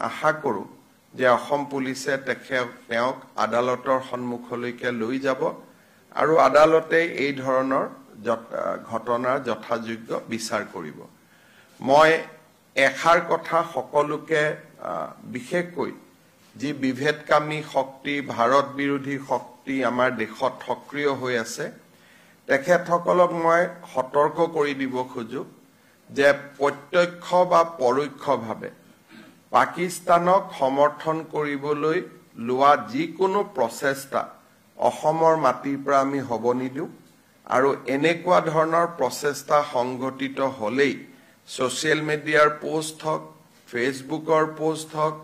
আশা কৰোঁ যে অসম পুলিচে তেওঁক আদালতৰ সন্মুখলৈকে লৈ যাব আৰু আদালতে এই ধৰণৰ ঘটনাৰ যথাযোগ্য বিচাৰ কৰিব। মই এষাৰ কথা সকলোকে বিশেষকৈ যি বিভেদকামী শক্তি ভাৰত বিৰোধী শক্তি আমাৰ দেশত সক্ৰিয় হৈ আছে তেখেতসকলক মই সতৰ্ক কৰি দিব খোজো যে প্ৰত্যক্ষ বা পৰোক্ষভাৱে পাকিস্তানক সমৰ্থন কৰিবলৈ লোৱা যিকোনো প্ৰচেষ্টা অসমৰ মাটিৰ পৰা আমি হ'ব নিদিওঁ আৰু এনেকুৱা ধৰণৰ প্ৰচেষ্টা সংঘটিত হ'লেই সোশ্যাল মিডিয়াৰ পোষ্ট হওক ফেসবুকৰ পোষ্ট হওক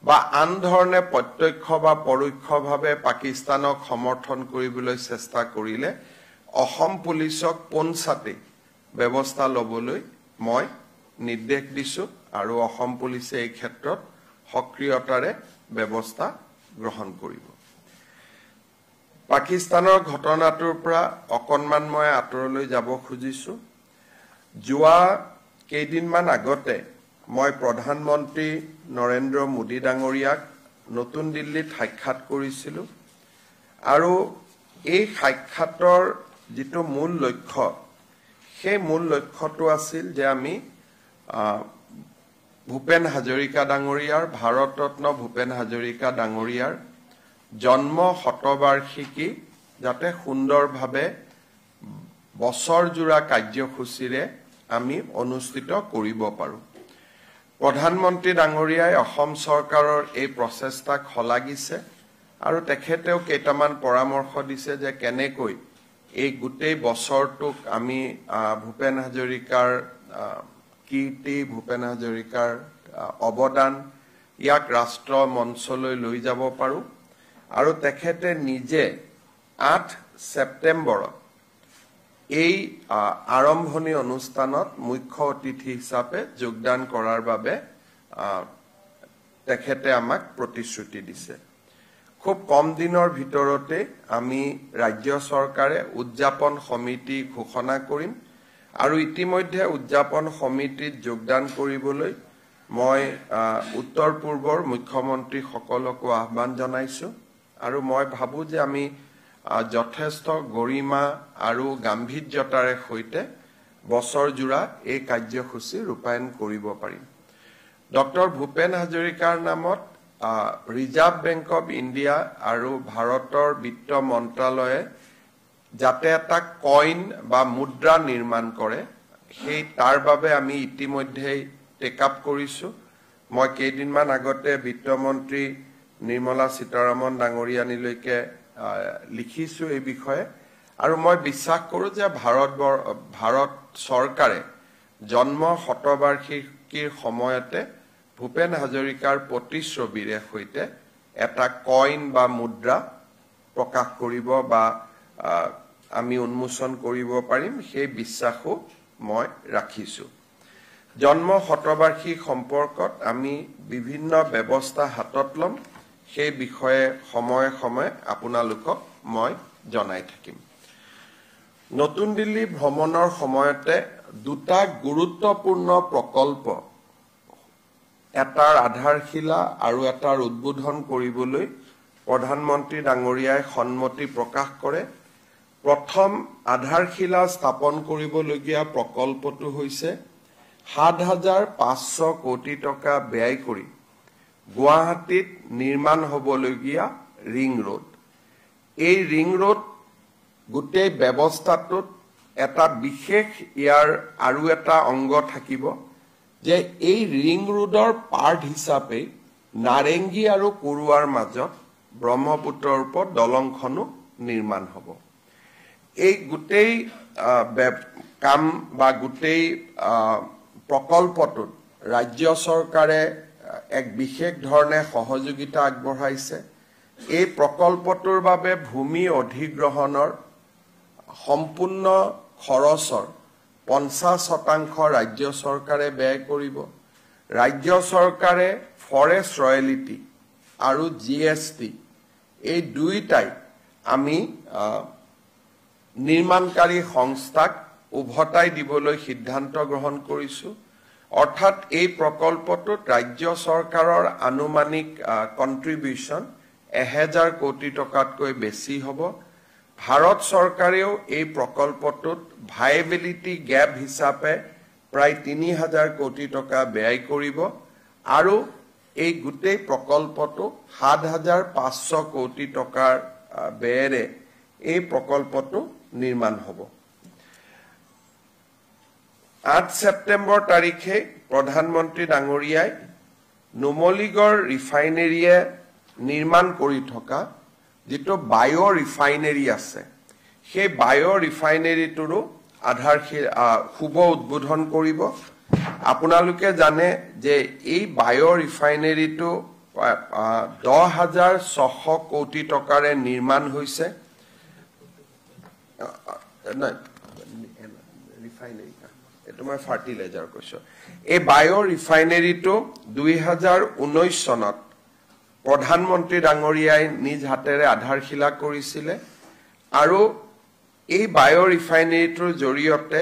বা আন ধৰণে প্ৰত্যক্ষ বা পৰোক্ষভাৱে পাকিস্তানক সমৰ্থন কৰিবলৈ চেষ্টা কৰিলে অসম পুলিচক পোনছাতে ব্যৱস্থা ল'বলৈ মই নিৰ্দেশ দিছো আৰু অসম পুলিচে এই ক্ষেত্ৰত সক্ৰিয়তাৰে ব্যৱস্থা গ্ৰহণ কৰিব। পাকিস্তানৰ ঘটনাটোৰ পৰা অকণমান মই আঁতৰলৈ যাব খুজিছো। যোৱা কেইদিনমান আগতে মই প্ৰধানমন্ত্ৰী নৰেন্দ্ৰ মোদী ডাঙৰীয়াক নতুন দিল্লীত সাক্ষাৎ কৰিছিলোঁ আৰু এই সাক্ষাতৰ যিটো মূল লক্ষ্য সেই মূল লক্ষ্যটো আছিল যে আমি ভূপেন হাজৰিকা ডাঙৰীয়াৰ ভাৰতৰত্ন ভূপেন হাজৰিকা ডাঙৰীয়াৰ জন্ম শতবাৰ্ষিকী যাতে সুন্দৰভাৱে বছৰজোৰা কাৰ্যসূচীৰে আমি অনুষ্ঠিত কৰিব পাৰোঁ। প্ৰধানমন্ত্ৰী ডাঙৰীয়াই অসম চৰকাৰৰ এই প্ৰচেষ্টাক শলাগিছে আৰু তেখেতেও কেইটামান পৰামৰ্শ দিছে যে কেনেকৈ এই গোটেই বছৰটোক আমি ভূপেন হাজৰিকাৰ কীৰ্তি ভূপেন হাজৰিকাৰ অৱদান ইয়াক ৰাষ্ট্ৰ মঞ্চলৈ লৈ যাব পাৰোঁ আৰু তেখেতে নিজে 8 ছেপ্টেম্বৰত এই আৰম্ভণি অনুষ্ঠানত মুখ্য অতিথি হিচাপে যোগদান কৰাৰ বাবে তেখেতে আমাক প্ৰতিশ্ৰুতি দিছে। খুব কম দিনৰ ভিতৰতে আমি ৰাজ্য চৰকাৰে উদযাপন সমিতি ঘোষণা কৰিম আৰু ইতিমধ্যে উদযাপন সমিতিত যোগদান কৰিবলৈ মই উত্তৰ পূৰ্বৰ মুখ্যমন্ত্ৰীসকলকো আহ্বান জনাইছো আৰু মই ভাবো যে আমি যথেষ্ট গৰিমা আৰু গাম্ভীৰ্যতাৰে সৈতে বছৰজোৰা এই কাৰ্যসূচী ৰূপায়ণ কৰিব পাৰিম। ডক্টৰ ভূপেন হাজৰিকাৰ নামত ৰিজাৰ্ভ বেংক অফ ইণ্ডিয়া আৰু ভাৰতৰ বিত্ত মন্ত্ৰালয়ে যাতে এটা কইন বা মুদ্ৰা নিৰ্মাণ কৰে সেই তাৰ বাবে আমি ইতিমধ্যে টেক আপ কৰিছো। মই কেইদিনমান আগতে বিত্তমন্ত্ৰী নিৰ্মলা সীতাৰামন ডাঙৰীয়ানীলৈকে লিখিছো এই বিষয়ে আৰু মই বিশ্বাস কৰোঁ যে ভাৰত চৰকাৰে জন্ম শতবাৰ্ষিকীৰ সময়তে ভূপেন হাজৰিকাৰ প্ৰতিচ্ছবিৰে সৈতে এটা কইন বা মুদ্ৰা প্ৰকাশ কৰিব বা আমি উন্মোচন কৰিব পাৰিম সেই বিশ্বাসও মই ৰাখিছো। জন্ম শতবাৰ্ষিকী সম্পৰ্কত আমি বিভিন্ন ব্যৱস্থা হাতত ল'ম সেই বিষয়ে সময়ে সময়ে আপোনালোকক মই জনাই থাকিম। নতুন দিল্লী ভ্ৰমণৰ সময়তে দুটা গুৰুত্বপূৰ্ণ প্ৰকল্প এটাৰ আধাৰশিলা আৰু এটাৰ উদ্বোধন কৰিবলৈ প্ৰধানমন্ত্ৰী ডাঙৰীয়াই সন্মতি প্ৰকাশ কৰে। প্ৰথম আধাৰশিলা স্থাপন কৰিবলগীয়া প্ৰকল্পটো হৈছে ৭,৫০০ কোটি টকা ব্যয় কৰি গুৱাহাটীত নিৰ্মাণ হ'বলগীয়া ৰিং ৰোড। এই ৰিং ৰোড গোটেই ব্যৱস্থাটোত এটা বিশেষ ইয়াৰ আৰু এটা অংগ থাকিব যে এই ৰিং ৰোডৰ পাৰ্ট হিচাপে নাৰেংগী আৰু কুৰুৱাৰ মাজত ব্ৰহ্মপুত্ৰৰ ওপৰত দলংখনো নিৰ্মাণ হ'ব। এই গোটেই কাম বা গোটেই প্ৰকল্পটোত ৰাজ্য চৰকাৰে এক বিশেষ ধৰণে সহযোগিতা আগবঢ়াইছে। এই প্ৰকল্পটোৰ বাবে ভূমি অধিগ্ৰহণৰ সম্পূৰ্ণ খৰচৰ 50% ৰাজ্য চৰকাৰে ব্যয় কৰিব। ৰাজ্য চৰকাৰে ফৰেষ্ট ৰয়েলিটি আৰু GST এই দুইটাই আমি নিৰ্মাণকাৰী সংস্থাক উভতাই দিবলৈ সিদ্ধান্ত গ্ৰহণ কৰিছো অৰ্থাৎ এই প্ৰকল্পটোত ৰাজ্য চৰকাৰৰ আনুমানিক কন্ট্ৰিবিউশন 1000 কোটি টকাতকৈ বেছি হ'ব ভাৰত চৰকাৰেও এই প্ৰকল্পটোত ভাইবিলিটি গ্যাপ হিচাপে প্ৰায় 3000 কোটি টকা ব্যয় কৰিব আৰু এই গোটেই প্ৰকল্পটো 7500 কোটি টকাৰ ব্যয়েৰে এই প্ৰকল্পটো নিৰ্মাণ হ'ব 8 সেপ্টেম্বৰ তাৰিখে প্ৰধানমন্ত্ৰী ডাঙৰীয়াই নুমলীগড় ৰিফাইনেৰীয়ে নিৰ্মাণ কৰি থকা যেটো বায়ো ৰিফাইনেৰী আছে সেই বায়ো ৰিফাইনেৰীটোৰো শুভ উদ্বোধন কৰিব আপোনালোকে জানে যে এই বায়ো ৰিফাইনেৰীটো 10600 কোটি টকাৰে নিৰ্মাণ হৈছে ৰিফাইনেৰী তোমাৰ ফাৰ্টিলাইজাৰ কৈছো এই বায়ো ৰিফাইনেৰীটো 2019 চনত প্ৰধানমন্ত্ৰী ডাঙৰীয়াই নিজ হাতেৰে আধাৰশিলা কৰিছিলে আৰু এই বায়ো ৰিফাইনেৰীটোৰ জৰিয়তে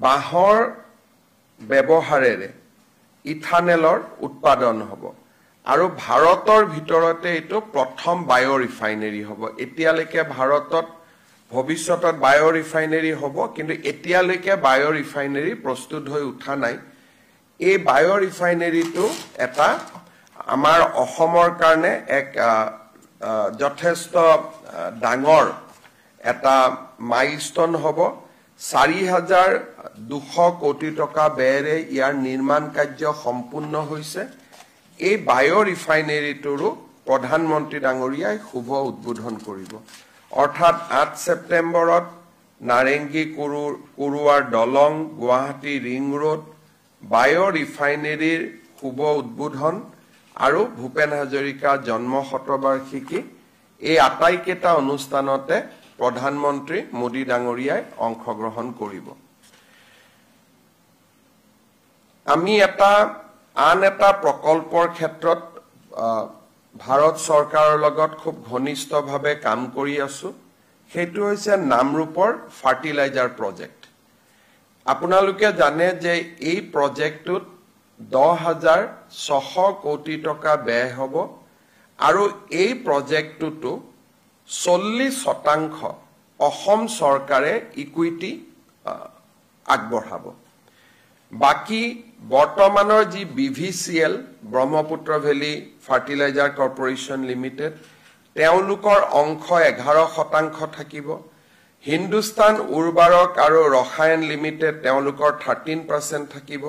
বাহৰ ব্যৱহাৰেৰে ইথানেলৰ উৎপাদন হ'ব আৰু ভাৰতৰ ভিতৰতে এটো প্ৰথম বায়ো ৰিফাইনেৰী হ'ব এতিয়ালৈকে ভাৰতত ভৱিষ্যতত বায়ো ৰিফাইনেৰী হ'ব কিন্তু এতিয়ালৈকে বায়ো ৰিফাইনেৰী প্ৰস্তুত হৈ উঠা নাই এই বায়ো ৰিফাইনেৰীটো এটা আমাৰ অসমৰ কাৰণে এক যথেষ্ট ডাঙৰ এটা মাইলস্টোন হ'ব 4200 কোটি টকা ব্যয়েৰে ইয়াৰ নিৰ্মাণ কাৰ্য সম্পূৰ্ণ হৈছে এই বায়ো ৰিফাইনেৰীটোৰো প্ৰধানমন্ত্ৰী ডাঙৰীয়াই শুভ উদ্বোধন কৰিব অৰ্থাৎ 8 সেপ্টেম্বৰত নাৰেংগী কুৰুৱাৰ দলং গুৱাহাটী ৰিং ৰোড বায়ো ৰিফাইনেৰীৰ শুভ উদ্বোধন আৰু ভূপেন হাজৰিকা জন্ম শতবাৰ্ষিকী এই আটাইকেইটা অনুষ্ঠানতে প্ৰধানমন্ত্ৰী মোদী ডাঙৰীয়াই অংশগ্ৰহণ কৰিব আমি আন এটা প্ৰকল্পৰ ক্ষেত্ৰত ভাৰত চৰকাৰৰ লগত খুব ঘনিষ্ঠভাৱে কাম কৰি আছো সেইটো হৈছে নামৰূপৰ ফাৰ্টিলাইজাৰ প্ৰজেক্ট আপোনালোকে জানে যে এই প্ৰজেক্টটোত 10600 কোটি টকা ব্যয় হ'ব আৰু এই প্ৰজেক্টটো 40% অসম চৰকাৰে ইকুইটি আগবঢ়াব বাকি বৰ্তমানৰ যি BVCL Brahmaputra valley fertilizer corporation limited তেওঁলোকৰ অংশ 11% থাকিব হিন্দুস্তান উৰ্বাৰক আৰু ৰসায়ন লিমিটেড তেওঁলোকৰ 13% থাকিব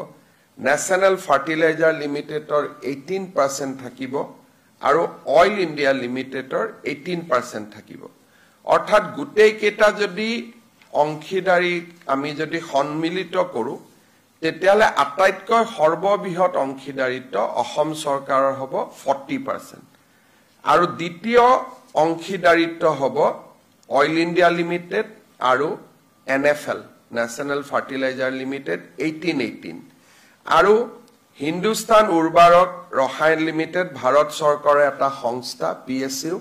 নেশনাল ফাৰ্টিলাইজাৰ লিমিটেডৰ 18% থাকিব আৰু অইল ইণ্ডিয়া লিমিটেডৰ 18% থাকিব অৰ্থাৎ গুটেই কেটা যদি অংশীদাৰী আমি যদি সন্মিলিত কৰো তেতিয়ালে আটাইতকৈ সৰ্ববৃহৎ অংশীদাৰিত্ব অসম চৰকাৰৰ হ'ব 40% আৰু দ্বিতীয় অংশীদাৰিত্ব হ'ব অইল ইণ্ডিয়া লিমিটেড আৰু NFL নেশনাল ফাৰ্টিলাইজাৰ লিমিটেড 18 আৰু হিন্দুস্তান উৰ্বাৰক ৰসায়ন লিমিটেড ভাৰত চৰকাৰৰ এটা সংস্থা PSU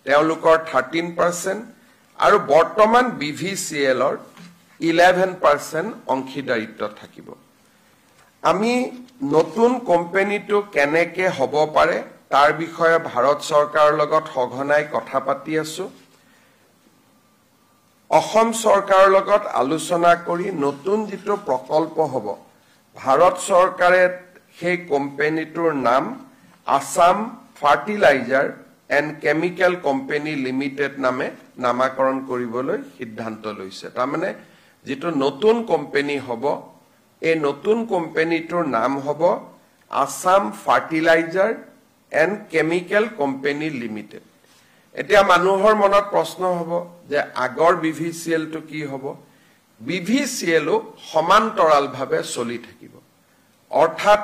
তেওঁলোকৰ 13% আৰু বৰ্তমান BVCLৰ 11% অংশীদাৰিত্ব থাকিব আমি নতুন কোম্পানীটো কেনেকে হ'ব পাৰে তাৰ বিষয়ে ভাৰত চৰকাৰৰ লগত সঘনাই কথা পাতি আছো অসম চৰকাৰৰ লগত আলোচনা কৰি নতুন যেটো প্ৰকল্প হ'ব ভাৰত চৰকাৰে সেই কোম্পানীটোৰ নাম Assam fertilizer and chemical company limited নামে নামাকৰণ কৰিবলৈ সিদ্ধান্ত লৈছে তাৰমানে যেটো নতুন কোম্পানী হ'ব এই নতুন কোম্পানীটোৰ নাম হ'ব Assam fertilizer and chemical company limited এতিয়া মানুহৰ মনত প্ৰশ্ন হ'ব যে আগৰ BVCL টো কি হ'ব BVCL সমান্তৰালভাৱে চলি থাকিব অৰ্থাৎ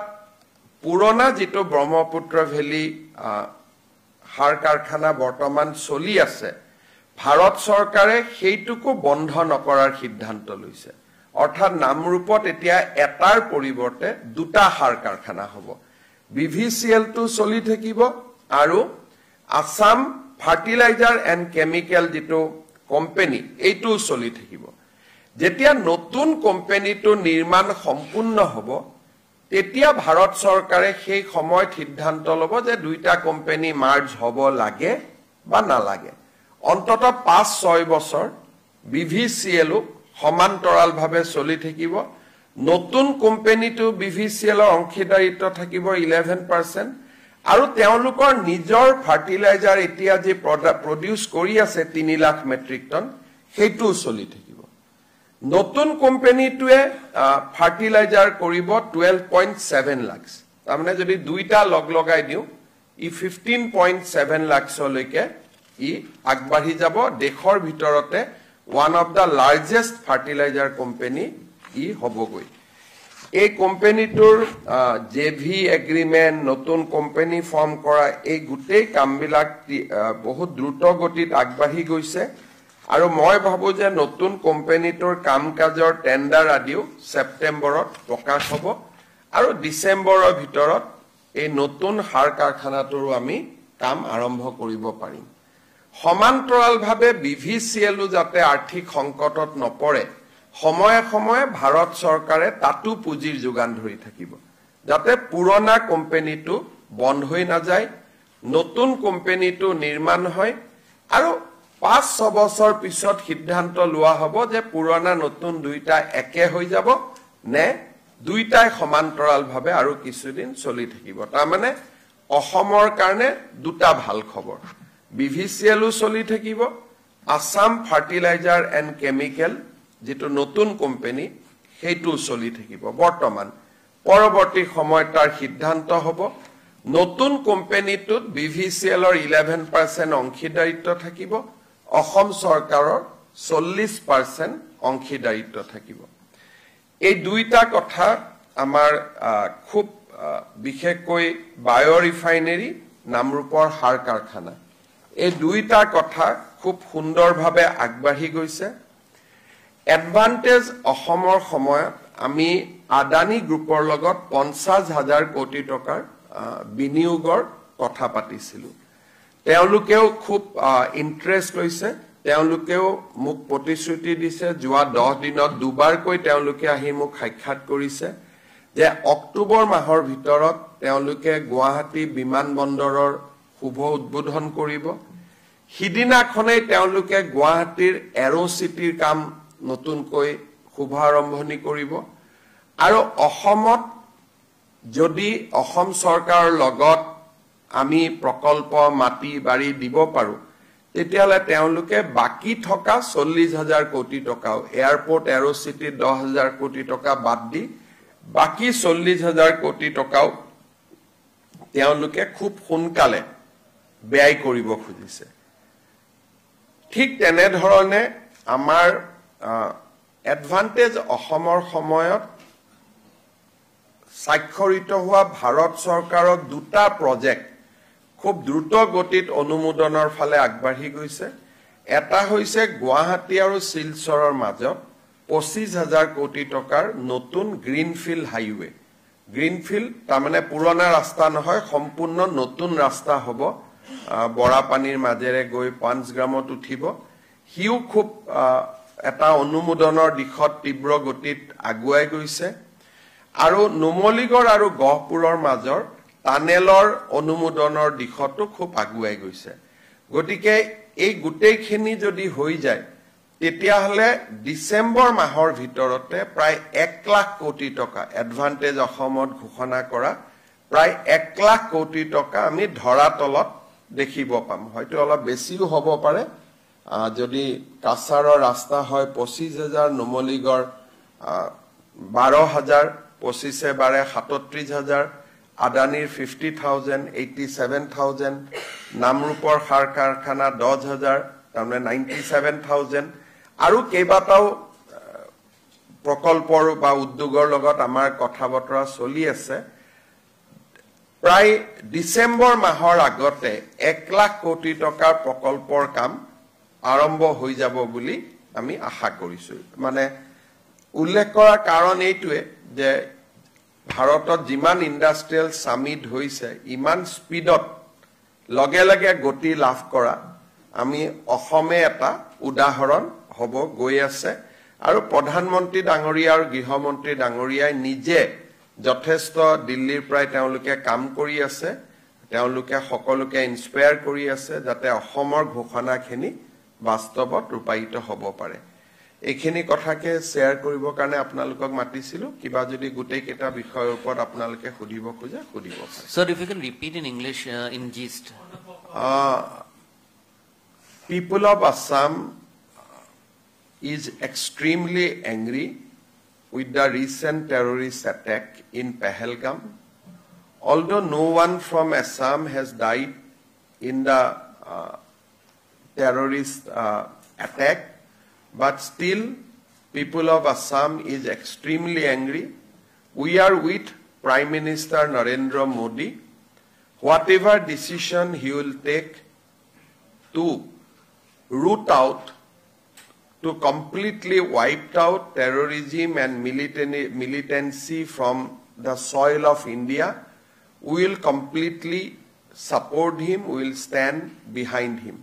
পুৰণা যেটো ব্ৰহ্মপুত্ৰ ভেলী সাৰ কাৰখানা বৰ্তমান চলি আছে ভাৰত চৰকাৰে সেইটোকো বন্ধ নকৰাৰ সিদ্ধান্ত লৈছে অৰ্থাৎ নামৰূপত এতিয়া এটাৰ পৰিৱৰ্তে দুটা সাৰ কাৰখানা হ'ব BVCL টো চলি থাকিব আৰু আসাম ফাৰ্টিলাইজাৰ এণ্ড কেমিকেল যেটো কোম্পানী এইটো চলি থাকিব যেতিয়া নতুন কোম্পানীটো নিৰ্মাণ সম্পূৰ্ণ হ'ব তেতিয়া ভাৰত চৰকাৰে সেই সময়ত সিদ্ধান্ত ল'ব যে দুইটা কোম্পানী মাৰ্জ হ'ব লাগে বা নালাগে অন্তত 5-6 বছৰ BVCL সমান্তৰালভাৱে চলি থাকিব নতুন কোম্পানীটো BVCL অংশীদাৰিত্ব থাকিব 11% আৰু তেওঁলোকৰ নিজৰ ফাৰ্টিলাইজাৰ এতিয়া যে প্ৰডিউস কৰি আছে 3 লাখ মেট্ৰিক টন হেতু চলি থাকিব নতুন কোম্পানীটোৱে ফাৰ্টিলাইজাৰ কৰিব 12.7 লাখ তাৰমানে যদি দুইটা লগাই দিও ই 15.7 লাখলৈকে ই আগবাঢ়ি যাব দেশৰ ভিতৰতে one of the largest fertilizer company ই হবগৈ এই কোম্পানীটোৰ JV এগ্ৰিমেন্ট নতুন কোম্পানী ফৰ্ম কৰা এই গুটেই কামবিলাক বহুত দ্ৰুত গতিত আগবাঢ়ি গৈছে আৰু মই ভাবো যে নতুন কোম্পানীটোৰ কামকাজৰ টেন্ডাৰ আদিও সেপ্টেম্বৰত প্ৰকাশ হ'ব আৰু ডিসেম্বৰৰ ভিতৰত এই নতুন সাৰ কাৰখানাটোৰ আমি কাম আৰম্ভ কৰিব পাৰিম সমান্তৰালভাৱে BVCL যাতে আৰ্থিক সংকটত নপৰে সময়ে সময়ে ভাৰত চৰকাৰে তাতু পুঁজিৰ যোগান ধৰি থাকিব যাতে পুৰণা কোম্পানীটো বন্ধ হৈ নাযায় নতুন কোম্পানীটো নিৰ্মাণ হয় আৰু 5-6 বছৰ পিছত সিদ্ধান্ত লোৱা হ'ব যে পুৰণা নতুন দুইটা একে হৈ যাব নে দুইটাই সমান্তৰালভাৱে আৰু কিছুদিন চলি থাকিব তাৰমানে অসমৰ কাৰণে দুটা ভাল খবৰ BVCL চলি থাকিব আসাম ফাৰ্টিলাইজাৰ এণ্ড কেমিকেল যেটো নতুন কোম্পানী হেতু চলি থাকিব বৰ্তমান পৰৱৰ্তী সময়ত তাৰ সিদ্ধান্ত হ'ব নতুন কোম্পানীটোত BVCL 11% অংশীদাৰিত্ব থাকিব অসম চৰকাৰৰ 40% অংশীদাৰিত্ব থাকিব এই দুইটা কথা আমাৰ খুব বিশেষকৈ বায়ো ৰিফাইনাৰী নামৰূপৰ সাৰ কাৰখানা এই দুইটা কথা খুব সুন্দৰভাৱে আগবাঢ়ি গৈছে এডভান্টেজ অসমৰ সময়ত আমি আদানী গ্ৰুপৰ লগত 50,000 কোটি টকাৰ বিনিয়োগৰ কথা পাতিছিলো তেওঁলোকেও খুব ইন্টাৰেষ্ট লৈছে তেওঁলোকেও মোক প্ৰতিশ্ৰুতি দিছে যোৱা 10 দিনত দুবাৰকৈ তেওঁলোকে আহি মোক সাক্ষাৎ কৰিছে যে অক্টোবৰ মাহৰ ভিতৰত তেওঁলোকে গুৱাহাটী বিমানবন্দৰৰ শুভ উদ্বোধন কৰিব হিদিনাখনেই তেওঁলোকে গুৱাহাটীৰ এৰো সিটিৰ কাম নতুনকৈ শুভ আৰম্ভণি কৰিব আৰু অসমত যদি অসম চৰকাৰৰ লগত আমি প্ৰকল্প মাটি বাৰী দিব পাৰো তেতিয়ালে তেওঁলোকে বাকি থকা 40,000 কোটি টকাও এয়াৰপোৰ্ট এৰো সিটি 10,000 কোটি টকা বাদ দি বাকি 40,000 কোটি টকাও তেওঁলোকে খুব সোনকালে ব্যয় কৰিব খুজিছে ঠিক তেনে ধৰণে আমাৰ এডভান্টেজ অসমৰ সময়ত স্বাক্ষৰিত হোৱা ভাৰত চৰকাৰৰ দুটা প্ৰজেক্ট খুব দ্ৰুত গতিত অনুমোদনৰ ফালে আগবাঢ়ি গৈছে এটা হৈছে গুৱাহাটী আৰু শিলচৰৰ মাজত 25,000 কোটি টকাৰ নতুন গ্ৰীনফিল্ড হাইৱে গ্ৰীনফিল্ড তাৰমানে পুৰণা ৰাস্তা নহয় সম্পূৰ্ণ নতুন ৰাস্তা হ'ব বৰাপানীৰ মাজেৰে গৈ পাঞ্চগ্ৰামত উঠিব হিউ খুব এটা অনুমোদনৰ দিশত তীব্ৰ গতিত আগুৱাই গৈছে আৰু নুমলীগড় আৰু গহপুৰৰ মাজৰ টানেলৰ অনুমোদনৰ দিশতো খুব আগুৱাই গৈছে গতিকে এই গুটেইখিনি যদি হৈ যায় তেতিয়াহলে ডিসেম্বৰ মাহৰ ভিতৰতে প্ৰায় 1 লাখ কোটি টকা এডভান্টেজ অসমত ঘোষণা কৰা প্ৰায় 1 লাখ কোটি টকা আমি ধৰাতলত দেখিব পাম হয়তো অলপ বেছিও হ'ব পাৰে যদি কাছাৰৰ ৰাস্তা হয় 25,000 নুমলীগড় 12,000 25 বাৰে 37,000 আদানীৰ 50,000 87,000 নামৰূপৰ সাৰ কাৰখানা 10,000 তাৰমানে 97,000 আৰু কেইবাটাও প্ৰকল্পৰ বা উদ্যোগৰ লগত আমাৰ কথা বতৰা চলি আছে প্ৰায় ডিসেম্বৰ মাহৰ আগতে 1 লাখ কোটি টকাৰ প্ৰকল্পৰ কাম আৰম্ভ হৈ যাব বুলি আমি আশা কৰিছো মানে উল্লেখ কৰাৰ কাৰণ এইটোৱে যে ভাৰতত যিমান ইন্ডাষ্ট্ৰিয়েল সামিট হৈছে ইমান স্পিডত লগে লগে গতি লাভ কৰা আমি অসমে এটা উদাহৰণ হ'ব গৈ আছে আৰু প্ৰধানমন্ত্ৰী ডাঙৰীয়া আৰু গৃহমন্ত্ৰী ডাঙৰীয়াই নিজে যথেষ্ট দিল্লীৰ প্ৰায় তেওঁলোকে কাম কৰি আছে তেওঁলোকে সকলোকে ইনস্পায়াৰ কৰি আছে যাতে অসমৰ ঘোষণাখিনি বাস্তৱত ৰূপায়িত হ'ব পাৰে এইখিনি কথাকে শেয়াৰ কৰিবৰ কাৰণে আপোনালোকক মাতিছিলো কিবা যদি গোটেই কেটা বিষয়ৰ ওপৰত আপোনালোকে সুধিব খোজা সুধিব পাৰে Sir, if you can repeat in English in gist. People of Assam is extremely angry with the recent terrorist attack in Pahalgam. Although no one from Assam has died in the terrorist attack, but still people of Assam is extremely angry. We are with Prime Minister Narendra Modi. Whatever decision he will take to root out, to completely wipe out terrorism and militancy from the soil of India, we will completely support him, we will stand behind him.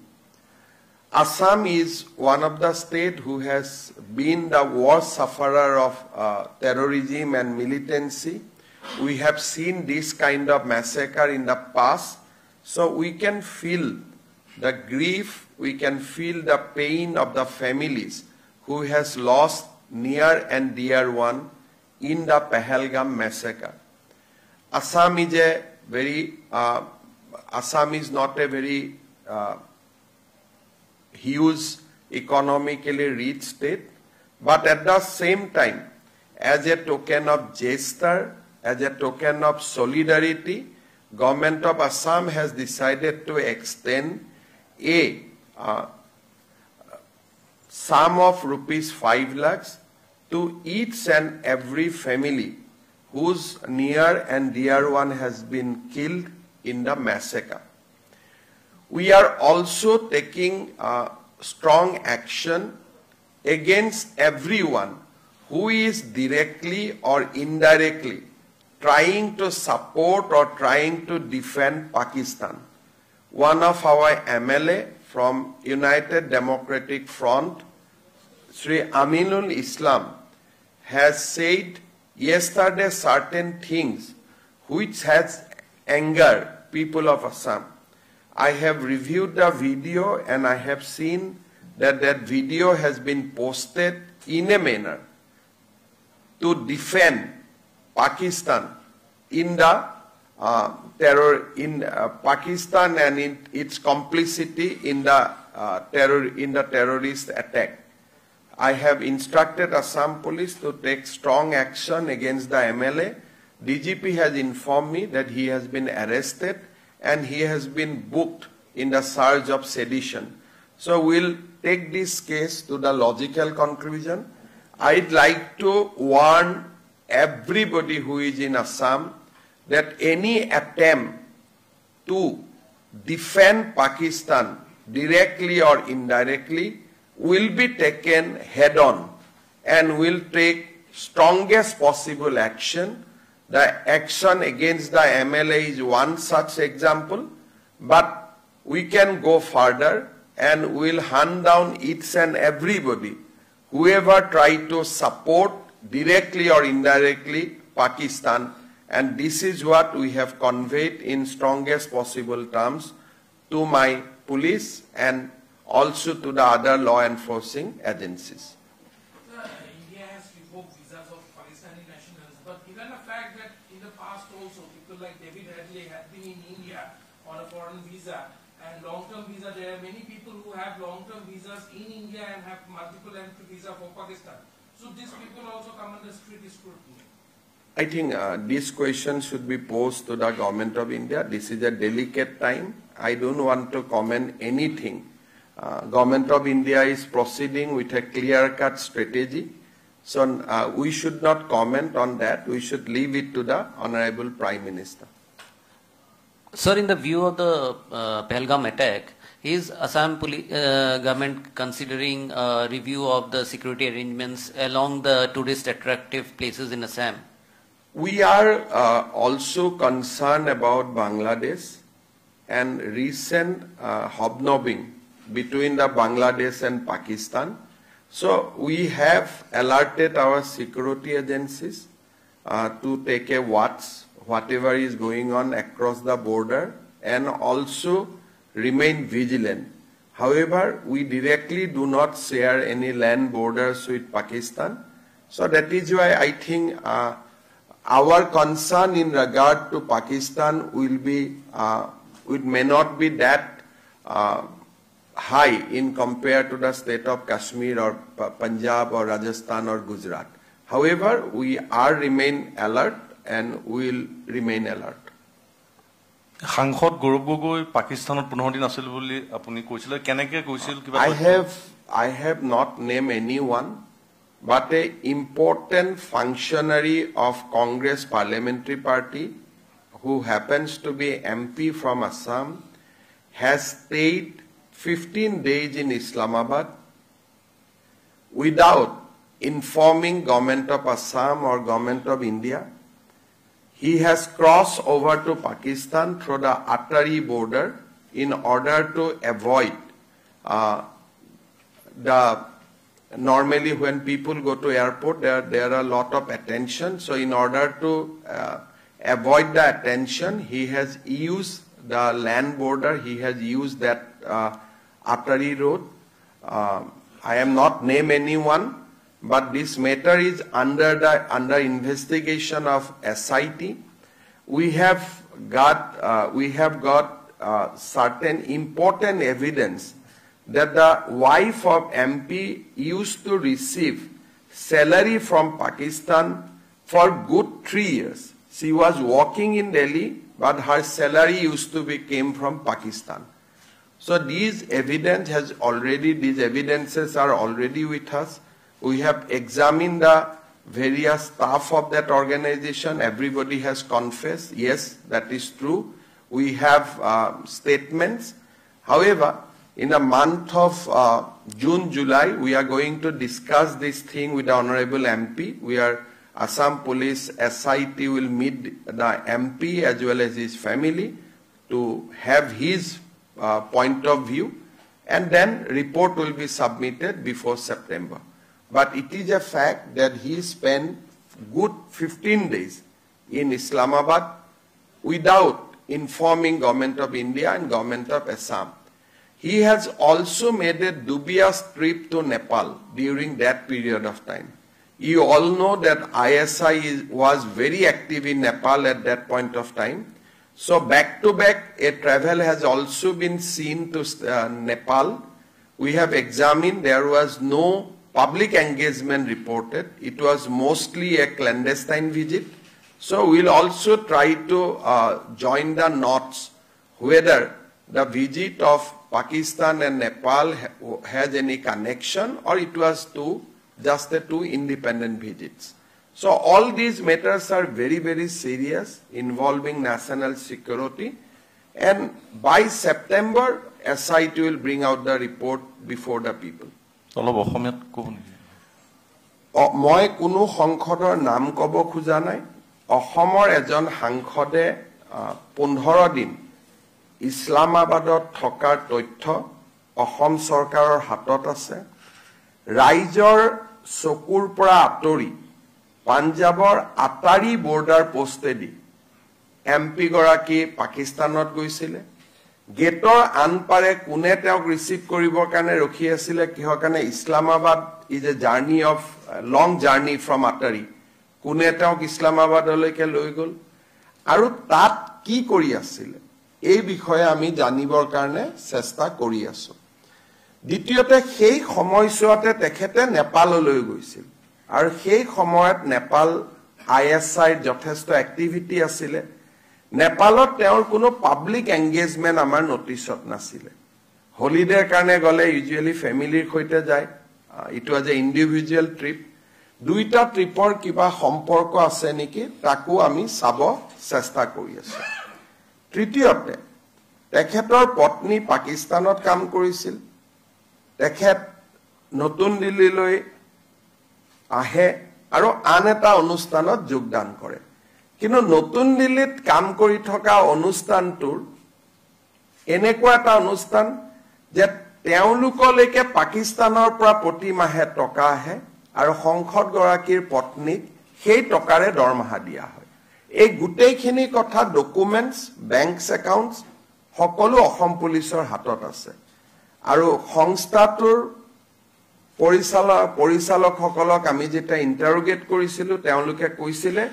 Assam is one of the states who has been the worst sufferer of terrorism and militancy. We have seen this kind of massacre in the past, so we can feel the grief, we can feel the pain of the families who has lost near and dear one in the Pahalgam massacre. Assam is a very, Assam is not a very huge economically rich state, but at the same time, as a token of gesture, as a token of solidarity, Government of Assam has decided to extend a sum of rupees 5 lakhs to each and every family whose near and dear one has been killed in the massacre. We are also taking strong action against everyone who is directly or indirectly trying to support or trying to defend Pakistan. One of our MLA from United Democratic Front, Sri Aminul Islam, has said yesterday certain things which has angered people of Assam. I have reviewed the video and I have seen that that video has been posted in a manner to defend Pakistan in the terror in Pakistan and in its complicity in the terrorist attack. I have instructed Assam Police to take strong action against the MLA. DGP has informed me that he has been arrested and he has been booked in the charge of sedition. So we'll take this case to the logical conclusion. I'd like to warn everybody who is in Assam that any attempt to defend Pakistan directly or indirectly will be taken head on and will take strongest possible action. The action against the MLA is one such example, but we can go further and will hunt down each and everybody whoever try to support directly or indirectly Pakistan, and this is what we have conveyed in strongest possible terms to my police and also to the other law enforcing agencies. India has revoked visas of Pakistani nationals, but given the fact that in the past also people like David Hadley had been in India on a foreign visa and long-term visa, there are many people who have long-term visas in India and have multiple entry visa for Pakistan. So these people also come under strict scrutiny. I think this question should be posed to the Government of India. This is a delicate time. I don't want to comment anything. Government of India is proceeding with a clear-cut strategy. So we should not comment on that. We should leave it to the Honorable Prime Minister. Sir, in the view of the Pahalgam attack, is Assam government considering a review of the security arrangements along the tourist attractive places in Assam? We are also concerned about Bangladesh and recent hobnobbing between the Bangladesh and Pakistan. So we have alerted our security agencies to take a watch whatever is going on across the border and also remain vigilant. However, we directly do not share any land borders with Pakistan. So that is why I think our concern in regard to Pakistan will be, it may not be that high in compared to the state of Kashmir or Punjab or Rajasthan or Gujarat. However, we are remain alert and will remain alert. সাংসদ গৌৰৱ গগৈ পাকিস্তানত 15 দিন আছিল বুলি আপুনি কৈছিল কেনেকৈ কৈছিল কিবা I have not named anyone, but a important functionary of Congress Parliamentary Party who happens to be MP from Assam has stayed 15 days in Islamabad without informing government of Assam or government of India. He has crossed over to Pakistan through the Attari border in order to avoid normally when people go to airport, there are a lot of attention. So in order to avoid the attention, he has used the land border. He has used that Attari road. I am not name anyone, but this matter is under investigation of SIT. We have got certain important evidence that the wife of MP used to receive salary from Pakistan for good 3 years. She was working in Delhi, but her salary used to be came from Pakistan. So these evidences are already with us. We have examined the various staff of that organization. Everybody has confessed, yes, that is true. We have statements. However, in the month of June, July, we are going to discuss this thing with the Honorable MP. We are Assam Police SIT will meet the MP as well as his family to have his point of view, and then report will be submitted before September. But it is a fact that he spent good 15 days in Islamabad without informing government of India and government of Assam. He has also made a dubious trip to Nepal during that period of time. You all know that ISI was very active in Nepal at that point of time. So back to back, a travel has also been seen to Nepal. We have examined, there was no public engagement reported. It was mostly a clandestine visit. So we'll also try to join the knots whether the visit of Pakistan and Nepal has any connection or it was just two independent visits. So all these matters are very, very serious, involving national security. And by September, SIT will bring out the report before the people. মই কোনো সংসদৰ নাম ক'ব খোজা নাই অসমৰ এজন সাংসদে 15 দিন ইছলামাবাদত থকাৰ তথ্য অসম চৰকাৰৰ হাতত আছে ৰাইজৰ চকুৰ পৰা আঁতৰি পাঞ্জাবৰ আটাৰি বৰ্ডাৰ পোষ্টেদি এমপি গৰাকী পাকিস্তানত গৈছিলে গেটৰ আনপাৰে কোনে তেওঁক ৰিসিভ কৰিবৰ কাৰণে ৰখি আছিল কিহৰ কাৰণে Islamabad is a journey of long journey from Attari কোনে তেওঁক ইছলামাবাদলৈকে লৈ গল আৰু তাত কি কৰি আছিল এই বিষয়ে আমি জানিবৰ কাৰণে চেষ্টা কৰি আছো দ্বিতীয়তে সেই সময়ছোৱাতে তেখেতে নেপাললৈ গৈছিল আৰু সেই সময়ত নেপাল আইএসআইৰ যথেষ্ট এক্টিভিটি আছিল নেপালত তেওঁৰ কোনো পাব্লিক এংগেজমেন্ট আমাৰ নোটিছত নাছিল হলিডেৰ কাৰণে গলে ইউজুৱেলি ফ্যামিলিৰ সৈতে যায় ইট ওয়াজ এ ইন্ডিভিজুৱেল ট্ৰিপ দুইটা ট্ৰিপৰ কিবা সম্পৰ্ক আছে নেকি তাকো আমি চাব চেষ্টা কৰি আছো তৃতীয়তে তেখেতৰ পত্নী পাকিস্তানত কাম কৰিছিল তেখেত নতুন দিল্লীলৈ আহে আৰু আন এটা অনুষ্ঠানত যোগদান কৰে কিন্তু নতুন দিল্লীত কাম কৰি থকা অনুষ্ঠানটোৰ এনেকুৱা এটা অনুষ্ঠান যে তেওঁলোকলৈকে পাকিস্তানৰ পৰা প্ৰতি মাহে টকা আহে আৰু সংসদ গৰাকীৰ পত্নীক সেই টকাৰে দৰমহা দিয়া হয় এই গোটেইখিনি কথা ডকুমেন্টস বেংকস একাউন্টস সকলো অসম পুলিচৰ হাতত আছে আৰু সংস্থাটোৰ পৰিচালকসকলক আমি যেতিয়া ইন্টাৰোগেট কৰিছিলো তেওঁলোকে কৈছিলে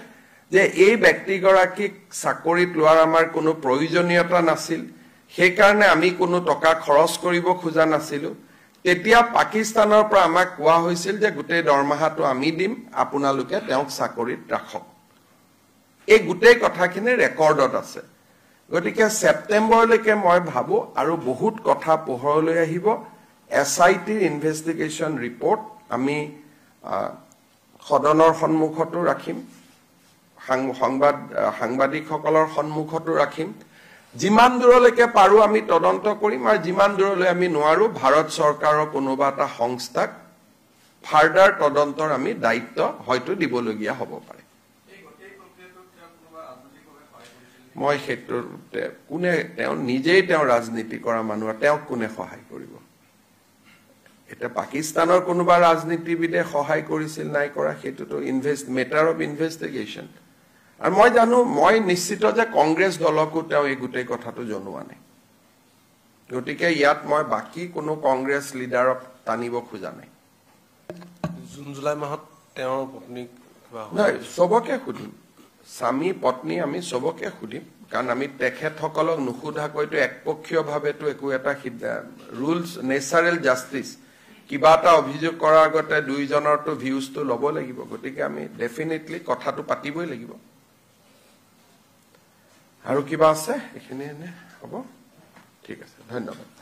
যে এই ব্যক্তিগৰাকীক চাকৰিত লোৱাৰ আমাৰ কোনো প্ৰয়োজনীয়তা নাছিল সেই কাৰণে আমি কোনো টকা খৰচ কৰিব খোজা নাছিলো তেতিয়া পাকিস্তানৰ পৰা আমাক কোৱা হৈছিল যে গোটেই দৰমহাটো আমি দিম আপোনালোকে তেওঁক চাকৰিত ৰাখক এই গোটেই কথাখিনি ৰেকৰ্ডত আছে গতিকে সেপ্টেম্বৰলৈকে মই ভাবো আৰু বহুত কথা পোহৰলৈ আহিব এসআইটিৰ ইনভেষ্টিগেশ্যন ৰিপৰ্ট আমি সদনৰ সন্মুখতো ৰাখিম সাংবাদিকসকলৰ সন্মুখতো ৰাখিম যিমান দূৰলৈকে পাৰো আমি তদন্ত কৰিম আৰু যিমান দূৰলৈ আমি নোৱাৰো ভাৰত চৰকাৰৰ কোনোবা এটা সংস্থাক ফাৰ্ডাৰ তদন্তৰ আমি দায়িত্ব হয়তো দিবলগীয়া হ'ব পাৰে মই ক্ষেত্ৰতে কোনে তেওঁ নিজেই তেওঁ ৰাজনীতি কৰা মানুহ তেওঁক কোনে সহায় কৰিব এটা পাকিস্তানৰ কোনোবা ৰাজনীতিবিদে সহায় কৰিছিল নাই কৰা সেইটোতো মেটাৰ অফ ইনভেষ্টিগেশ্যন আৰু মই জানো মই নিশ্চিত যে কংগ্ৰেছ দলকো তেওঁ এই গোটেই কথাটো জনোৱা নাই গতিকে ইয়াত মই বাকি কোনো কংগ্ৰেছ লিডাৰক টানিব খোজা নাই জুন জুলাই মাহত তেওঁৰ পত্নীক নাই সবকে সুধিম স্বামী পত্নী আমি সবকে সুধিম কাৰণ আমি তেখেতসকলক নুসুধাকৈতো একপক্ষীয়ভাৱেতো একো এটা ৰুলছ নেচাৰেল জাষ্টিচ কিবা এটা অভিযোগ কৰাৰ আগতে দুইজনৰতো ভিউজটো ল'ব লাগিব গতিকে আমি ডেফিনেটলি কথাটো পাতিবই লাগিব আৰু কিবা আছে এখিনি হ'ব ঠিক আছে ধন্যবাদ